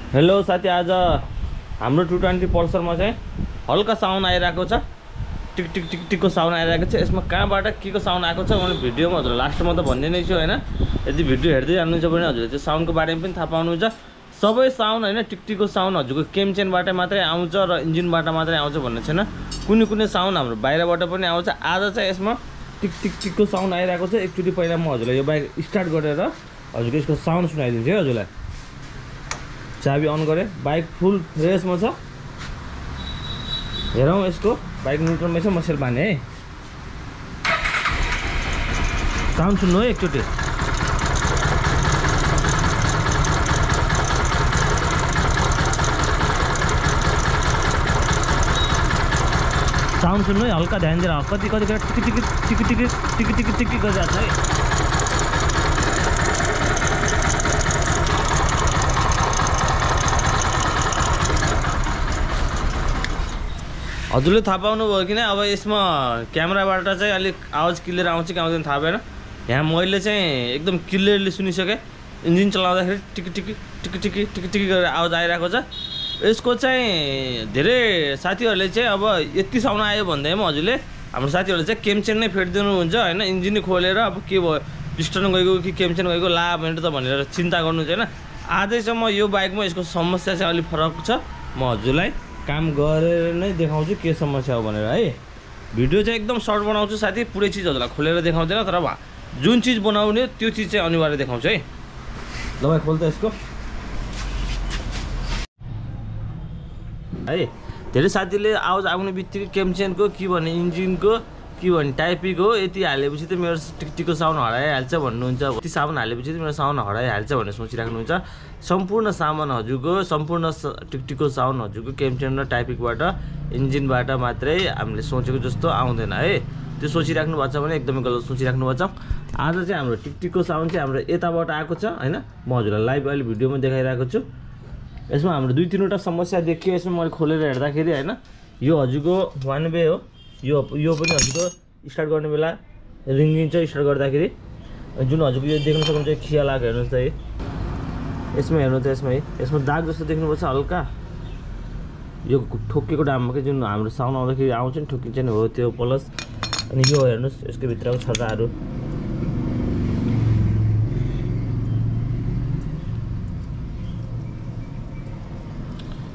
Hello साथी, आज हाम्रो 220 पल्सरमा चाहिँ हल्का साउन्ड आइरहेको छ। टिक टिक टिक टिकको साउन्ड आइरहेको छ। यसमा कहाँबाट के को साउन्ड आएको छ मैले भिडियोमा हजुर लास्टमा त भन्ने नै छु हैन। यदि भिडियो हेर्दै जानुहुन्छ भने हजुरले त्यो साउन्डको बारेमा पनि थाहा पाउनुहुन्छ। सबै साउन्ड हैन टिक टिकको साउन्ड हजुरको केम चेनबाट मात्रै आउँछ र इन्जिनबाट मात्रै आउँछ भन्ने छैन। कुनै साउन्ड हाम्रो बाहिरबाट पनि आउँछ। आज चाहिँ यसमा टिक टिक टिकको साउन्ड आइरहेको छ। एकचोटि पहिला म हजुरलाई यो बाइक स्टार्ट गरेर हजुरको यसको साउन्ड सुनाइदिन्छु है हजुरलाई। चाबी अन गरे, बाइक फुल रेसमा छ। हेरौँ यसको बाइक न्युट्रलमै छ। म सेल बाने है, साउन्ड सुन्नु है एकचोटि। साउन्ड सुन्नु है, हल्का ध्यान दिएर। कति कति टिक टिक टिक टिक टिक टिक टिक टिक गरिरहेको छ है। हजुरले थाहा पाउनुभयो कि नै अब यसमा क्यामेराबाट चाहिँ अलिक आवाज क्लियर आउँछ कि आउँदैन थाहा भएन। यहाँ मैले चाहिँ एकदम क्लियरली सुनिसकेँ। इन्जिन चलाउँदाखेरि टिक टिक टिक टिक टिक टिक गरेर आवाज आइरहेको छ। यसको चाहिँ धेरै साथीहरूले चाहिँ अब यति साउन्ड आयो भन्दैमा हजुरले हाम्रो साथीहरूले चाहिँ केमचेन नै फेरिदिनुहुन्छ हैन। इन्जिन नै खोलेर अब के भयो, पिस्टन गएको कि केमचेन गएको ला भनेर त भनेर चिन्ता गर्नुहुन्छ हैन। आजैसम्म यो बाइकमा यसको समस्या चाहिँ अलिक फरक छ। म हजुरलाई काम गरेर नै देखाउँछु के समस्या हो भनेर है। भिडियो चाहिँ एकदम सर्ट बनाउँछु साथी। पुरै चिज हजुरलाई खोलेर देखाउँदैन, तर जुन चिज बनाउने त्यो चिज चाहिँ अनिवार्य देखाउँछु है। ल भाइ खोल त यसको है। धेरै साथीले आवाज आउने बित्तिकै केमचेनको कि भने इन्जिनको कि भने टाइपीको यति हालेपछि त मेरो टिकटिकको साउन्ड हराइहाल्छ भन्नुहुन्छ। यति साउन्ड हालेपछि त मेरो साउन्ड हराइहाल्छ भनेर सोचिराख्नुहुन्छ। सम्पूर्ण सामान हजुरको सम्पूर्ण टिकटिकको साउन्ड हजुरको केमचेन र टाइपिकबाट इन्जिनबाट मात्रै हामीले सोचेको जस्तो आउँदैन है। त्यो सोचिराख्नु भएको छ भने एकदमै गलत सोचिराख्नु भएको छ। आज चाहिँ हाम्रो टिकटिकको साउन्ड चाहिँ हाम्रो यताबाट आएको छ हैन। म हजुरलाई लाइभ अहिले भिडियोमा देखाइरहेको छु। यसमा हाम्रो 2-3 वटा समस्या देखियो। यसमा मैले खोलेर हेर्दाखेरि हैन, यो हजुरको 1 वे हो। यो पनि हजुरको स्टार्ट गर्ने बेला रिङ्गिन्छ स्टार्ट गर्दाखेरि। जुन हजुरको यो देख्न सक्नुहुन्छ खिया लाग्यो हेर्नुहोस् त है। यसमा हेर्नु त यसमा दाग जस्तो देख्नुपर्छ हल्का। यो ठोकेको डाममा के जुन हाम्रो साउन्ड आउँदाखेरि आउँछ नि ठोकिन्छ नि हो त्यो। प्लस अनि यो हेर्नुहोस् यसको भित्रको छर्राहरू।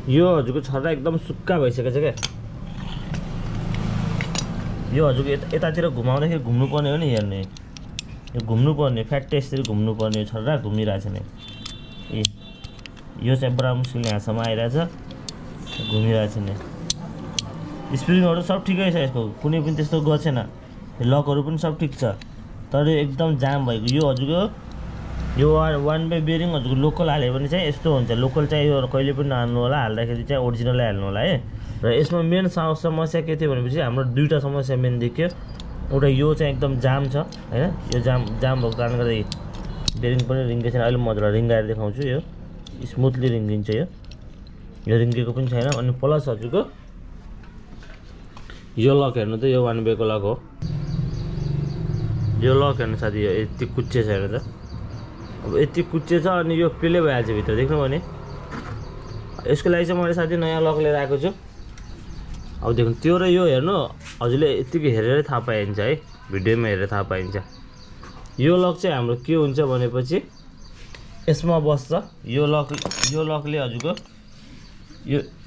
यो हजुरको छर्रा एकदम सुक्खा भइसकेको छ क्या। यो हजुरको यतातिर घुमाउँदाखेरि घुम्नुपर्ने हो नि। हेर्ने यो घुम्नुपर्ने फ्याट्टे यसरी घुम्नुपर्ने। यो छर्रा घुमिरहेछ नि। ए यो चाहिँ बडा मुस्किलले यहाँसम्म आइरहेछ, घुमिरहेछ नि। स्प्रिङहरू सब ठिकै छ यसको, कुनै पनि त्यस्तो गएको छैन। लकहरू पनि सब ठिक छ, तर एकदम जाम भएको। यो हजुरको यो 1 वे बेरिङ हजुरको लोकल हाल्यो भने चाहिँ यस्तो हुन्छ। लोकल चाहिँ यो कहिले पनि नहाल्नु होला, हाल्दाखेरि चाहिँ ओरिजिनलै हाल्नु होला है। र यसमा मेन समस्या के थियो भनेपछि हाम्रो 2टा समस्या मेन देखियो। एउटा यो चाहिँ एकदम जाम छ हैन। यो जाम भएको कारणले गर्दा बेरिङ पनि रिङ्गेको छैन। अहिले म हजुरलाई रिङ्गाएर देखाउँछु। यो स्मुथली रिङ्गिन्छ। यो रिङ्गेको पनि छैन। अनि प्लस हजुरको यो लक हेर्नु त, यो 1 वे को लक हो। यो लक हेर्नु साथी, यो यति कुच्चे छ हेर्नु त। अब यति कुच्चे छ अनि यो पेले भइहाल्छ भित्र देख्नु भने। यसको लागि चाहिँ मैले साथी नयाँ लक लिएर आएको छु। अब देख्नु त्यो र यो हेर्नु हजुरले यतिकै हेरेरै थाहा पाइन्छ है। भिडियोमा हेरेर थाहा पाइन्छ। यो लक चाहिँ हाम्रो के हुन्छ भनेपछि यसमा बस्छ। यो लकले हजुरको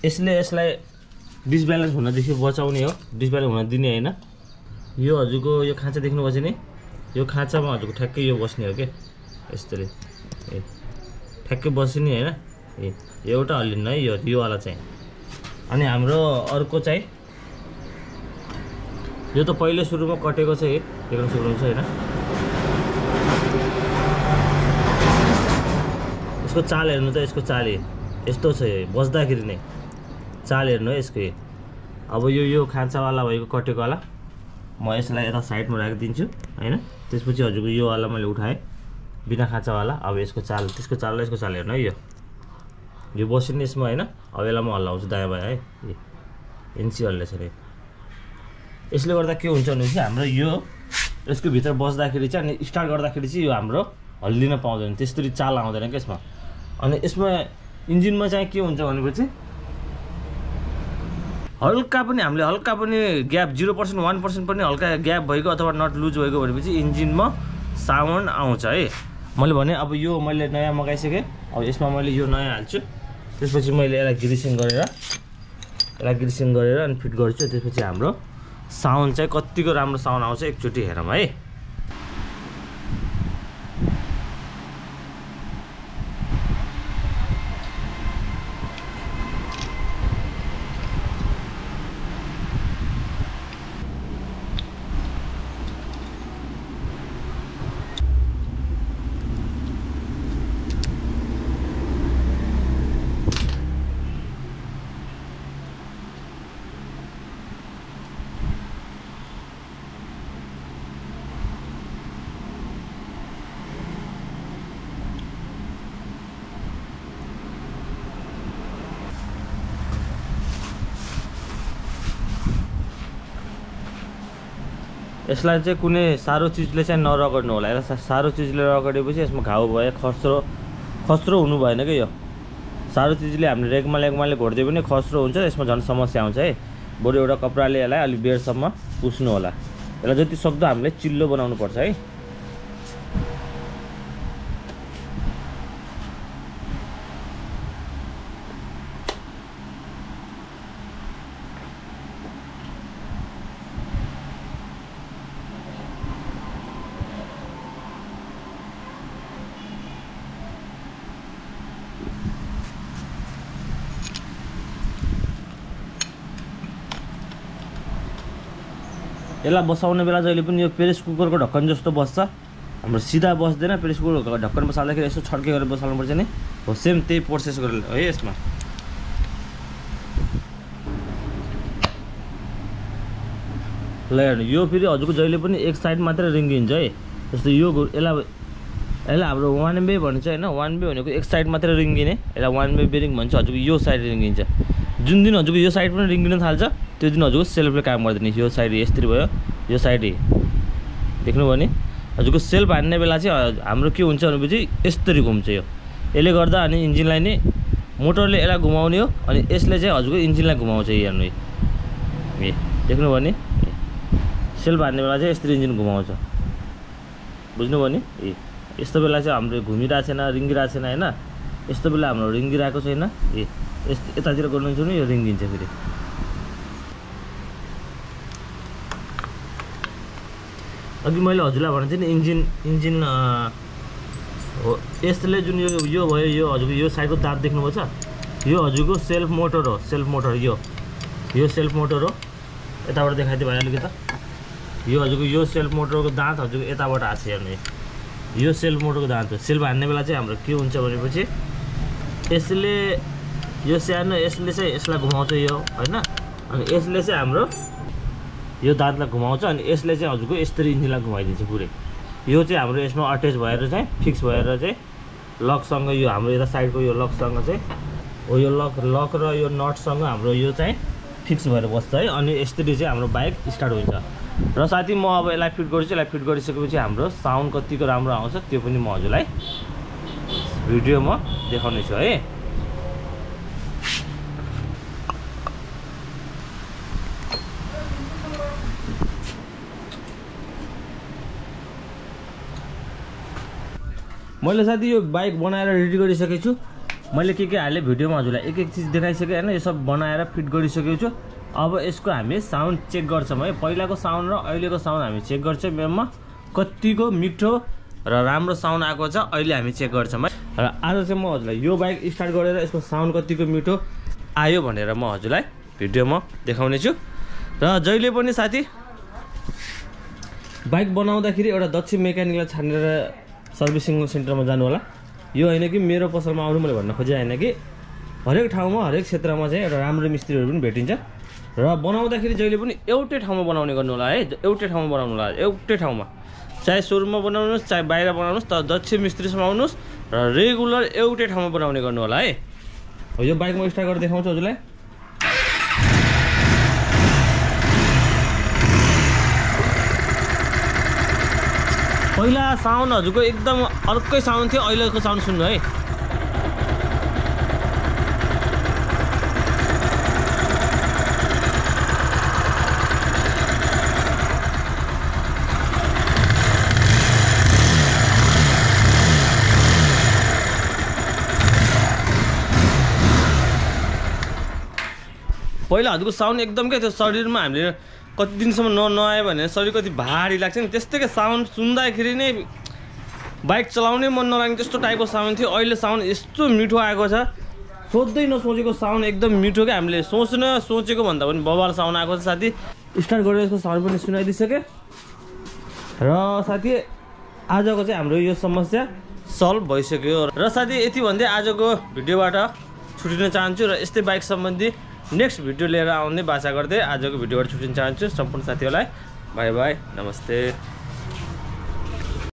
यसलाई डिसब्यालेन्स हुनदेखि बचाउने हो, डिसब्यालेन्स हुन दिने होइन। यो हजुरको यो खाँचा देख्नुपर्छ नि। यो खाँचामा हजुरको ठ्याक्कै यो बस्ने हो क्या। यस्तोले ठ्याक्कै बस्ने होइन। एउटा हल्लिन्न है योवाला चाहिँ। अनि हाम्रो अर्को चाहिँ यो त पहिले सुरुमा कटेको छ है, देख्न सक्नुहुन्छ होइन। यसको चाल हेर्नु त, यसको चाल यस्तो छ बस्दाखेरि नै। चाल हेर्नु है यसको। अब यो खाँचावाला भएको कटेकोवाला म यसलाई यता साइडमा राखिदिन्छु हैन। त्यसपछि हजुरको योवाला मैले उठाएँ बिना खाँचावाला। अब यसको चाल, त्यसको चाल र यसको चाल हेर्नु है। यो बस्ने यसमा हैन। अब यसलाई म हल्लाउँछु दायाँ बायाँ है। इन्ची हल्लेछ रे। यसले गर्दा के हुन्छ भनेपछि हाम्रो यो यसको भित्र बस्दाखेरि चाहिँ अनि स्टार्ट गर्दाखेरि चाहिँ यो हाम्रो हल्लिन पाउँदैन, त्यसरी चाल आउँदैन के यसमा। अनि यसमा इन्जिनमा चाहिँ के हुन्छ भनेपछि हल्का पनि ग्याप 0% 1% पनि हल्का ग्याप भएको अथवा नट लुज भएको भनेपछि इन्जिनमा साउन्ड आउँछ है। मैले भने अब यो मैले नयाँ मगाइसकेँ, अब यसमा मैले यो नयाँ हाल्छु, त्यसपछि मैले यसलाई ग्रिसिङ गरेर अनि फिट गर्छु। त्यसपछि हाम्रो साउन्ड चाहिँ कतिको राम्रो साउन्ड आउँछ एकचोटि हेरौँ है। यसलाई चाहिँ कुनै सारो चिजले चाहिँ नरगड्नु होला। यसलाई सारो चिजले रगडेपछि यसमा घाउ भयो, खस्रो हुनु भएन कि यो सारो चिजले हामीले रेगमाले घोड्दियो भने खस्रो हुन्छ, यसमा झन् समस्या आउँछ है। बरु एउटा कपडाले यसलाई अलिक बेरसम्म पुस्नु होला। यसलाई जति सक्दो हामीले चिल्लो बनाउनु पर्छ है। यसलाई बसाउने बेला जहिले पनि यो प्रेस कुकरको ढक्कन जस्तो बस्छ, हाम्रो सिधा बस्दैन। प्रेस कुकरको ढक्कन बसाल्दाखेरि यसो छड्के गरेर बसाल्नुपर्छ नि, हो सेम त्यही प्रोसेस गरेर है यसमा। ल हेर्नु, यो फेरि हजुरको जहिले पनि एक साइड मात्रै रिङ्गिन्छ है। जस्तो यो यसलाई हाम्रो 1 वे भन्छ होइन, 1 वे भनेको एक साइड मात्रै रिङ्गिने, यसलाई 1 वे बेरिङ भन्छ। हजुरको यो साइड रिङ्गिन्छ। जुन दिन हजुरको यो साइड पनि रिङ्गिन थाल्छ त्यो दिन हजुरको सेल्फले काम गर्दैन। यो साइड यस्तरी भयो, यो साइड देख्नुभयो नि। हजुरको सेल्फ हान्ने बेला चाहिँ हाम्रो के हुन्छ भनेपछि यस्तरी घुम्छ यो, यसले गर्दा। अनि इन्जिनलाई नै मोटरले यसलाई घुमाउने हो, अनि यसले चाहिँ हजुरको इन्जिनलाई घुमाउँछ। हेर्नु ए देख्नुभयो नि, सेल्फ हान्ने बेला चाहिँ यस्तरी इन्जिन घुमाउँछ, बुझ्नुभयो नि। ए यस्तो बेला चाहिँ हाम्रो घुमिरहेको छैन, रिङ्गिरहेको छैन होइन। यस्तो बेला हाम्रो रिङ्गिरहेको छैन, यस्तो यतातिर गर्नुहुन्छ नि यो रिङ्गिन्छ फेरि। अघि मैले हजुरलाई भनेको थिएँ नि इन्जिन हो। यसले जुन यो भयो, यो हजुरको यो साइडको दाँत देख्नुभएको छ, यो हजुरको सेल्फ मोटर हो। यो सेल्फ मोटर हो। यताबाट देखाइदियो भयो अलिकति। यो हजुरको यो सेल्फ मोटरको दाँत हजुरको यताबाट आएको छ। हेर्नु यो सेल्फ मोटरको दाँत हो। सेल्फ हान्ने बेला चाहिँ हाम्रो के हुन्छ भनेपछि यसले यो सानो यसले चाहिँ यसलाई घुमाउँछ यो होइन, अनि यसले चाहिँ हाम्रो यो दाँतलाई घुमाउँछ, अनि यसले चाहिँ हजुरको यस्तरी इन्जिनलाई घुमाइदिन्छ पुरै। यो चाहिँ हाम्रो यसमा अट्याच भएर चाहिँ फिक्स भएर चाहिँ लकसँग यो हाम्रो यता साइडको यो लकसँग चाहिँ हो, यो लक र यो नटसँग हाम्रो यो चाहिँ फिक्स भएर बस्छ है। अनि यस्तरी चाहिँ हाम्रो बाइक स्टार्ट हुन्छ। र साथी म अब यसलाई फिट गर्छु। यसलाई फिट गरिसकेपछि हाम्रो साउन्ड कतिको राम्रो आउँछ त्यो पनि म हजुरलाई भिडियोमा देखाउने छु है। मैले साथी यो बाइक बनाएर रेडी गरिसकेको छु। मैले के हालेँ भिडियोमा हजुरलाई एक चिज देखाइसकेँ होइन। यो सब बनाएर फिट गरिसकेको छु। अब यसको हामी साउन्ड चेक गर्छौँ है। पहिलाको साउन्ड र अहिलेको साउन्ड हामी चेक गर्छौँ। मेरोमा कतिको मिठो र राम्रो साउन्ड आएको छ अहिले हामी चेक गर्छौँ है। र आज चाहिँ म हजुरलाई यो बाइक स्टार्ट गरेर यसको साउन्ड कतिको मिठो आयो भनेर म हजुरलाई भिडियोमा देखाउने छु। र जहिले पनि साथी बाइक बनाउँदाखेरि एउटा दक्ष मेकानिकलाई छानेर सर्भिसिङ सेन्टरमा जानु होला। यो होइन कि मेरो पसलमा आउनु मैले भन्न खोजेँ होइन कि हरेक ठाउँमा हरेक क्षेत्रमा चाहिँ एउटा राम्रो मिस्त्रीहरू पनि भेटिन्छ। र बनाउँदाखेरि जहिले पनि एउटै ठाउँमा बनाउने गर्नु होला है। एउटै ठाउँमा बनाउनु होला, एउटै ठाउँमा, चाहे सोरुममा बनाउनुहोस् चाहे बाहिर बनाउनुहोस्, तर दक्ष मिस्त्रीसँग आउनुहोस् र रेगुलर एउटै ठाउँमा बनाउने गर्नु होला है। यो बाइक म स्टार्ट गरेर देखाउँछु हजुरलाई। पहिला साउन्ड हजुरको एकदम अर्कै साउन्ड थियो, अहिलेको साउन्ड सुन्नु है। पहिला हजुरको साउन्ड एकदम के थियो शरीरमा हामीले कति दिनसम्म नआयो भने शरीर कति भारी लाग्छ नि त्यस्तै के साउन्ड सुन्दाखेरि नै बाइक चलाउनै मन नलाग्ने त्यस्तो टाइपको साउन्ड थियो अहिले साउन्ड यस्तो मिठो आएको छ सोच्दै नसोचेको साउन्ड एकदम मिठो क्या हामीले सोचेको भन्दा पनि बवाल साउन्ड आएको छ साथी स्टार्ट गरेर यसको साउन्ड पनि सुनाइदिइसके र साथी आजको चाहिँ हाम्रो यो समस्या सल्भ भइसक्यो र साथी यति भन्दै आजको भिडियोबाट छुटिन चाहन्छु र यस्तै बाइक सम्बन्धी नेक्स्ट भिडियो लिएर आउने बाचा गर्दै आजको भिडियोबाट छुटिन चाहन्छु सम्पूर्ण साथीहरूलाई बाई बाई नमस्ते।